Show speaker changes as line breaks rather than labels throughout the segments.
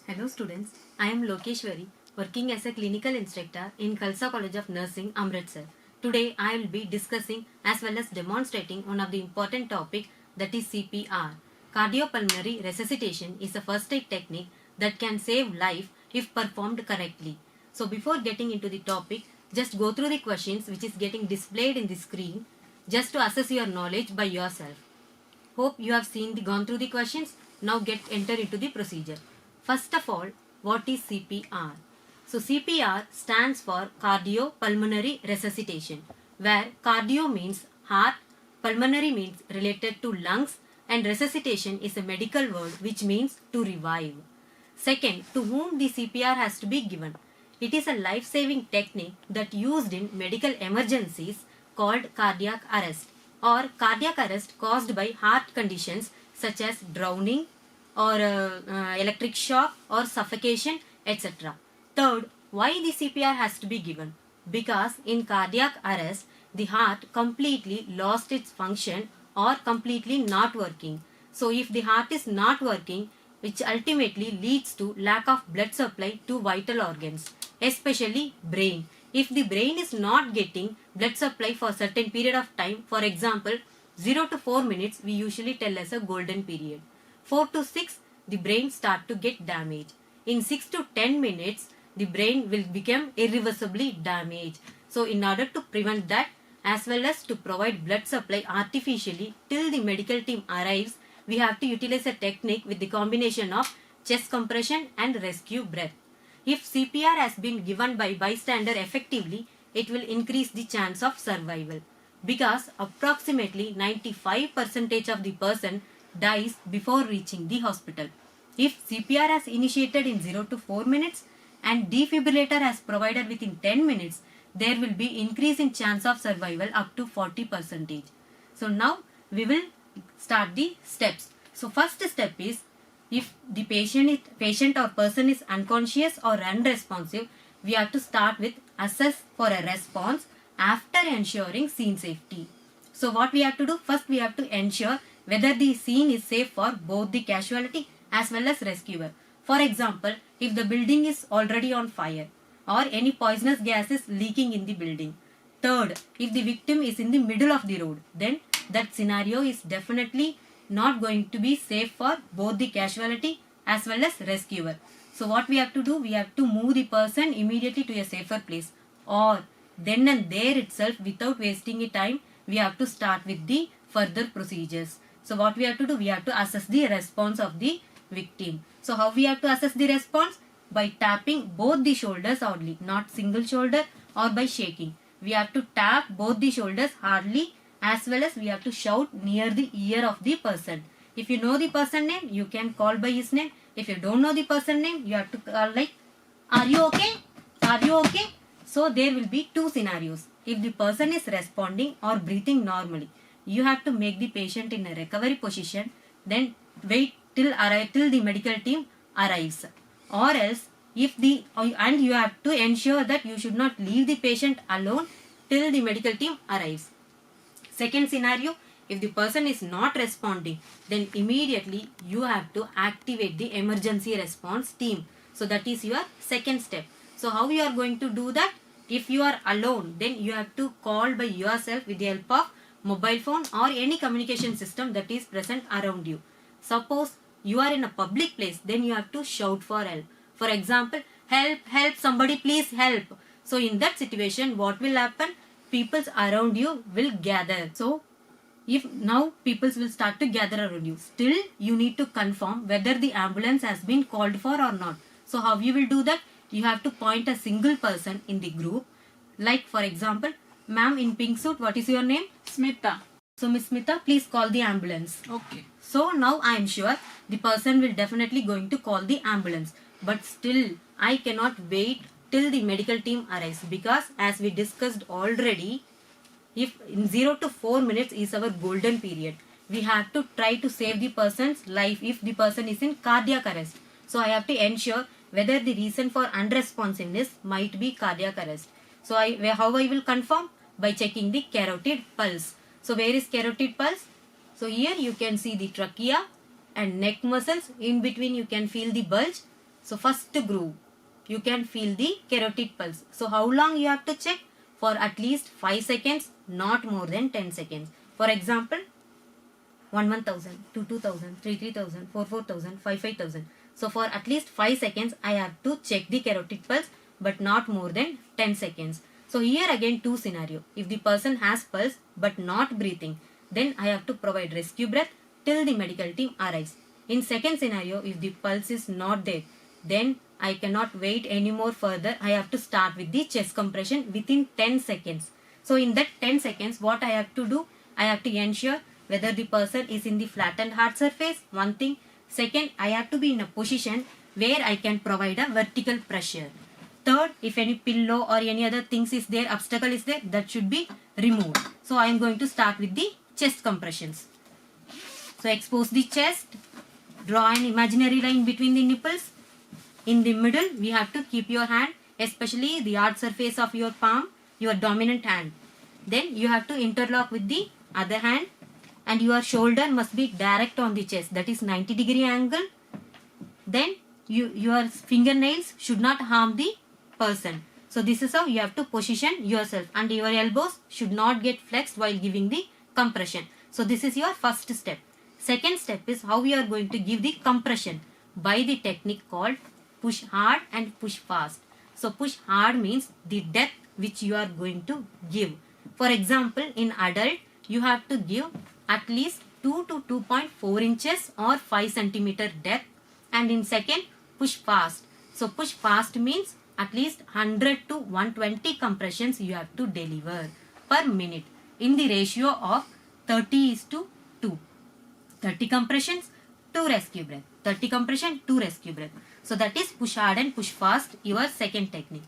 Hello students, I am Lokeshwari, working as a clinical instructor in Khalsa College of Nursing, Amritsar. Today I will be discussing as well as demonstrating one of the important topic, that is CPR. Cardiopulmonary resuscitation is a first aid technique that can save life if performed correctly. So before getting into the topic, just go through the questions which is getting displayed in the screen just to assess your knowledge by yourself. Hope you have gone through the questions. Now get enter into the procedure. First of all, what is CPR? So CPR stands for cardiopulmonary resuscitation, where cardio means heart, pulmonary means related to lungs, and resuscitation is a medical word which means to revive. Second, to whom the CPR has to be given? It is a life-saving technique that used in medical emergencies called cardiac arrest or cardiac arrest caused by heart conditions such as drowning or electric shock or suffocation, etc. Third, why the CPR has to be given? Because in cardiac arrest, the heart completely lost its function or completely not working. So if the heart is not working, which ultimately leads to lack of blood supply to vital organs, especially brain. If the brain is not getting blood supply for certain period of time, for example 0 to 4 minutes we usually tell as a golden period. 4 to 6 the brain start to get damaged. In 6 to 10 minutes the brain will become irreversibly damaged. So in order to prevent that as well as to provide blood supply artificially till the medical team arrives, we have to utilize a technique with the combination of chest compression and rescue breath. If CPR has been given by bystander effectively, it will increase the chance of survival because approximately 95% of the person dies before reaching the hospital. If CPR has initiated in 0 to 4 minutes and defibrillator has provided within 10 minutes, there will be increase in chance of survival up to 40%. So now we will start the steps. So first step is, if the patient or person is unconscious or unresponsive, we have to start with assess for a response after ensuring scene safety. So what we have to do? First we have to ensure whether the scene is safe for both the casualty as well as rescuer. For example, if the building is already on fire or any poisonous gas is leaking in the building. Third, if the victim is in the middle of the road, then that scenario is definitely not going to be safe for both the casualty as well as rescuer. So what we have to do? We have to move the person immediately to a safer place, or then and there itself without wasting a time we have to start with the further procedures. So what we have to do? We have to assess the response of the victim. So how we have to assess the response? By tapping both the shoulders only, not single shoulder, or by shaking. We have to tap both the shoulders hardly as well as we have to shout near the ear of the person. If you know the person name, you can call by his name. If you don't know the person name, you have to call like, are you okay? Are you okay? So there will be two scenarios. If the person is responding or breathing normally, you have to make the patient in a recovery position, then wait till the medical team arrives. Or else, and you have to ensure that you should not leave the patient alone till the medical team arrives. Second scenario, if the person is not responding, then immediately you have to activate the emergency response team. So that is your second step. So how you are going to do that? If you are alone, then you have to call by yourself with the help of mobile phone or any communication system that is present around you. Suppose you are in a public place, then you have to shout for help. For example, help, help, somebody please help. So in that situation, what will happen? People around you will gather. So if now people will start to gather around you, still you need to confirm whether the ambulance has been called for or not. So how you will do that? You have to point a single person in the group. Like for example, ma'am in pink suit, what is your name?
Smita.
So Miss Smita, please call the ambulance.
Okay.
So now I am sure the person will definitely going to call the ambulance. But still I cannot wait till the medical team arrives, because as we discussed already, if in 0 to 4 minutes is our golden period, we have to try to save the person's life if the person is in cardiac arrest. So I have to ensure whether the reason for unresponsiveness might be cardiac arrest. So how I will confirm? By checking the carotid pulse. So where is carotid pulse? So here you can see the trachea and neck muscles. In between you can feel the bulge. So first groove, you can feel the carotid pulse. So how long you have to check? For at least 5 seconds, not more than 10 seconds. For example, 1,000, 2,000, 3,000, 4,000, 5,000. So for at least 5 seconds, I have to check the carotid pulse, but not more than 10 seconds. So here again two scenario. If the person has pulse but not breathing, then I have to provide rescue breath till the medical team arrives. In second scenario, if the pulse is not there, then I cannot wait anymore further. I have to start with the chest compression within 10 seconds. So in that 10 seconds, what I have to do? I have to ensure whether the person is in the flattened hard surface, one thing. Second, I have to be in a position where I can provide a vertical pressure. Third, if any pillow or any other things is there, obstacle is there, that should be removed. So I am going to start with the chest compressions. So expose the chest, draw an imaginary line between the nipples. In the middle, we have to keep your hand, especially the hard surface of your palm, your dominant hand. Then you have to interlock with the other hand, and your shoulder must be direct on the chest, that is 90-degree angle. Then your fingernails should not harm the person. So this is how you have to position yourself, and your elbows should not get flexed while giving the compression. So this is your first step. Second step is how we are going to give the compression by the technique called push hard and push fast. So push hard means the depth which you are going to give. For example, in adult, you have to give at least 2 to 2.4 inches or 5 centimeter depth. And in second, push fast. So push fast means at least 100 to 120 compressions you have to deliver per minute in the ratio of 30:2. 30 compressions, 2 rescue breath. 30 compression, 2 rescue breath. So that is push hard and push fast, your second technique.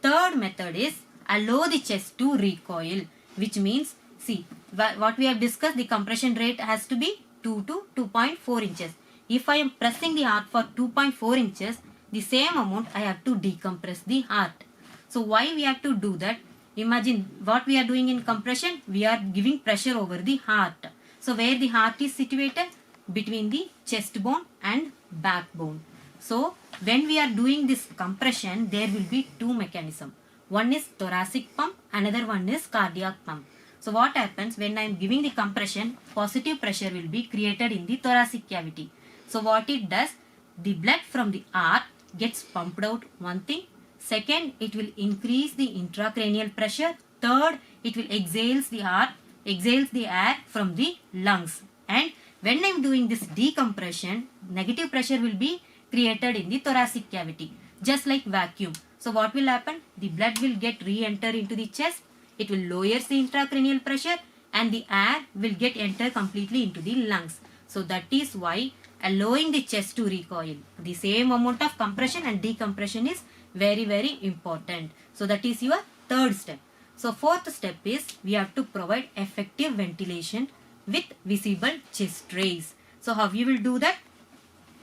Third method is allow the chest to recoil, which means, see, what we have discussed, the compression rate has to be 2 to 2.4 inches. If I am pressing the heart for 2.4 inches, the same amount I have to decompress the heart. So why we have to do that? Imagine what we are doing in compression, we are giving pressure over the heart. So where the heart is situated? Between the chest bone and backbone. So when we are doing this compression, there will be two mechanisms. One is thoracic pump, another one is cardiac pump. So what happens when I am giving the compression, positive pressure will be created in the thoracic cavity. So what it does, the blood from the heart gets pumped out, one thing. Second, it will increase the intracranial pressure. Third, it will exhales the air from the lungs. And when I am doing this decompression, negative pressure will be created in the thoracic cavity, just like vacuum. So what will happen? The blood will get re-enter into the chest. It will lower the intracranial pressure, and the air will get enter completely into the lungs. So that is why allowing the chest to recoil, the same amount of compression and decompression is very, very important. So that is your third step. So fourth step is we have to provide effective ventilation with visible chest raise. So how you will do that?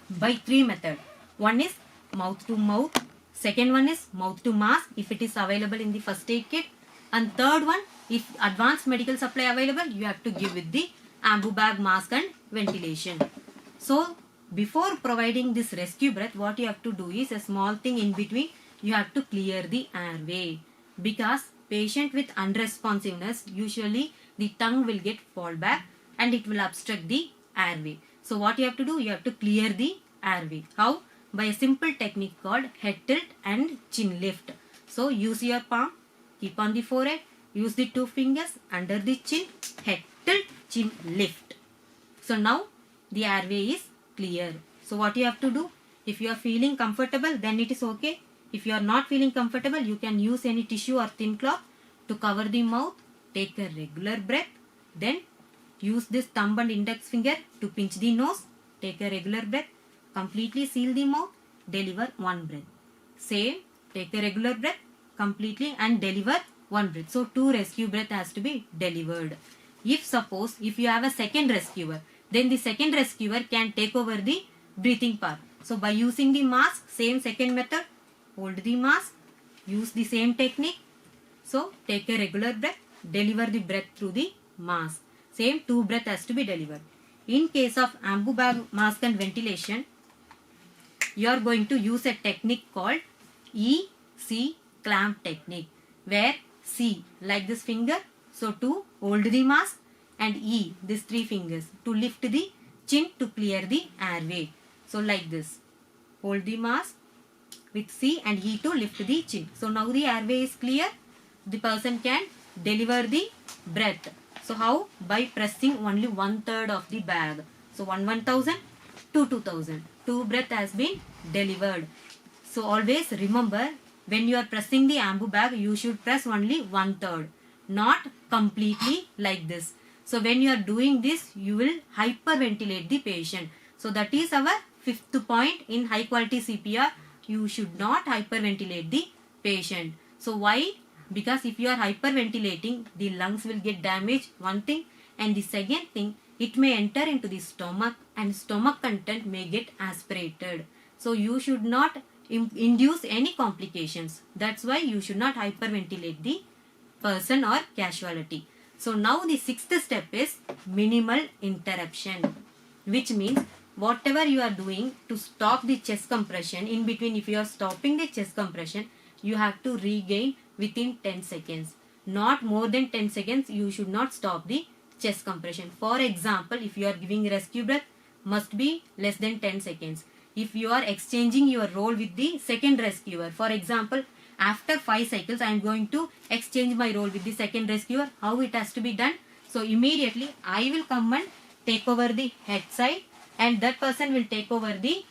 By three methods. One is mouth to mouth. Second one is mouth to mask if it is available in the first aid kit. And third one, if advanced medical supply available, you have to give with the ambu bag mask and ventilation. So before providing this rescue breath, what you have to do is a small thing in between. You have to clear the airway, because patient with unresponsiveness, usually the tongue will get fall back and it will obstruct the airway. So what you have to do? You have to clear the airway. How? By a simple technique called head tilt and chin lift. So use your palm, keep on the forehead, use the two fingers under the chin, head tilt, chin lift. So now the airway is clear. So what you have to do? If you are feeling comfortable, then it is okay. If you are not feeling comfortable, you can use any tissue or thin cloth to cover the mouth. Take a regular breath. Then use this thumb and index finger to pinch the nose. Take a regular breath. Completely seal the mouth. Deliver one breath. Same. Take a regular breath completely and deliver one breath. So 2 rescue breath has to be delivered. If you have a second rescuer, then the second rescuer can take over the breathing part. So by using the mask, same second method, hold the mask, use the same technique. So take a regular breath, deliver the breath through the mask. Same 2 breath has to be delivered. In case of ambu bag mask and ventilation, you are going to use a technique called E-C clamp technique, where C like this finger, so to hold the mask, and E these 3 fingers to lift the chin to clear the airway. So like this, hold the mask with C and E to lift the chin. So now the airway is clear. The person can deliver the breath. So how? By pressing only 1/3 of the bag. So 1,000, 2,000. 2 breath has been delivered. So always remember, when you are pressing the ambu bag, you should press only 1/3, not completely like this. So when you are doing this, you will hyperventilate the patient. So that is our 5th point in high quality CPR. You should not hyperventilate the patient. So why? Because if you are hyperventilating, the lungs will get damaged, one thing, and the second thing, it may enter into the stomach and stomach content may get aspirated. So you should not induce any complications. That's why you should not hyperventilate the person or casualty. So now the 6th step is minimal interruption, which means whatever you are doing to stop the chest compression, in between if you are stopping the chest compression, you have to regain within 10 seconds. Not more than 10 seconds, you should not stop the chest compression. For example, if you are giving rescue breath, must be less than 10 seconds. If you are exchanging your role with the second rescuer, for example, after 5 cycles, I am going to exchange my role with the second rescuer. How it has to be done? So immediately I will come and take over the head side and that person will take over the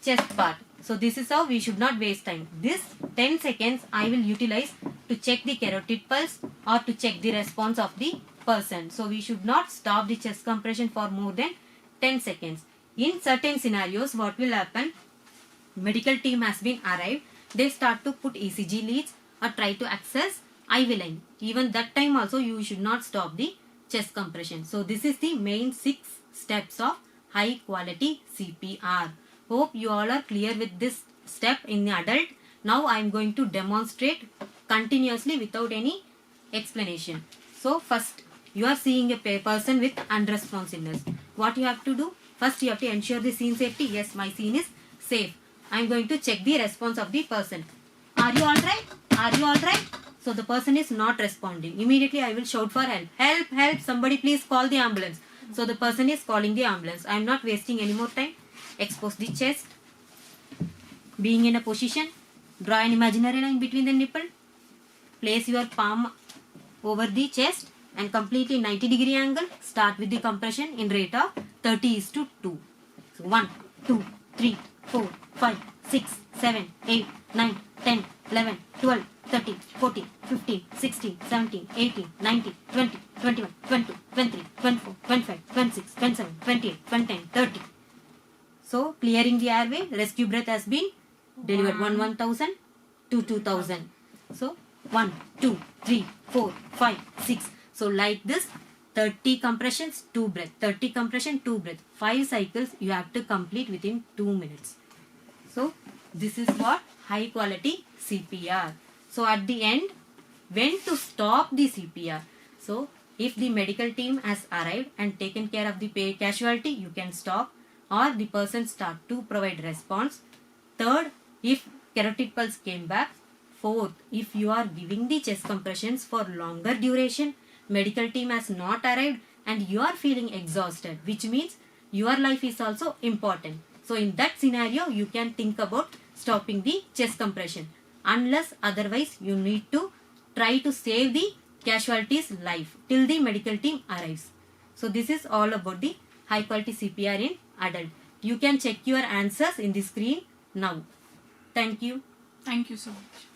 chest part. So this is how we should not waste time. This 10 seconds I will utilize to check the carotid pulse or to check the response of the person. So we should not stop the chest compression for more than 10 seconds. In certain scenarios, what will happen? Medical team has been arrived. They start to put ECG leads or try to access IV line. Even that time also you should not stop the chest compression. So this is the main 6 steps of high quality CPR. Hope you all are clear with this step in the adult. Now I am going to demonstrate continuously without any explanation. So first, you are seeing a person with unresponsiveness. What you have to do? First you have to ensure the scene safety. Yes, my scene is safe. I am going to check the response of the person. Are you alright? Are you alright? So the person is not responding. Immediately I will shout for help. Help, help, somebody please call the ambulance. So the person is calling the ambulance. I am not wasting any more time. Expose the chest. Being in a position, draw an imaginary line between the nipple. Place your palm over the chest and completely 90-degree angle. Start with the compression in rate of 30:2. So 1, 2, 3, 4, 5, 6, 7, 8, 9, 10, 11, 12, 13, 14, 15, 16, 17, 18, 19, 20, 21, 22, 23, 24, 25, 26, 27, 28, 29, 30. So clearing the airway, rescue breath has been delivered 1,000 to 2,000. So 1, 2, 3, 4, 5, 6. So like this, 30 compressions, 2 breath. 30 compression, 2 breath. 5 cycles you have to complete within 2 minutes. So this is what high quality CPR. So at the end, when to stop the CPR? So if the medical team has arrived and taken care of the casualty, you can stop, or the person start to provide response. Third, if carotid pulse came back. Fourth, if you are giving the chest compressions for longer duration, medical team has not arrived and you are feeling exhausted, which means your life is also important. So in that scenario, you can think about stopping the chest compression. Unless otherwise, you need to try to save the casualty's life till the medical team arrives. So this is all about the high quality CPR in adult. You can check your answers in the screen now. Thank you.
Thank you so much.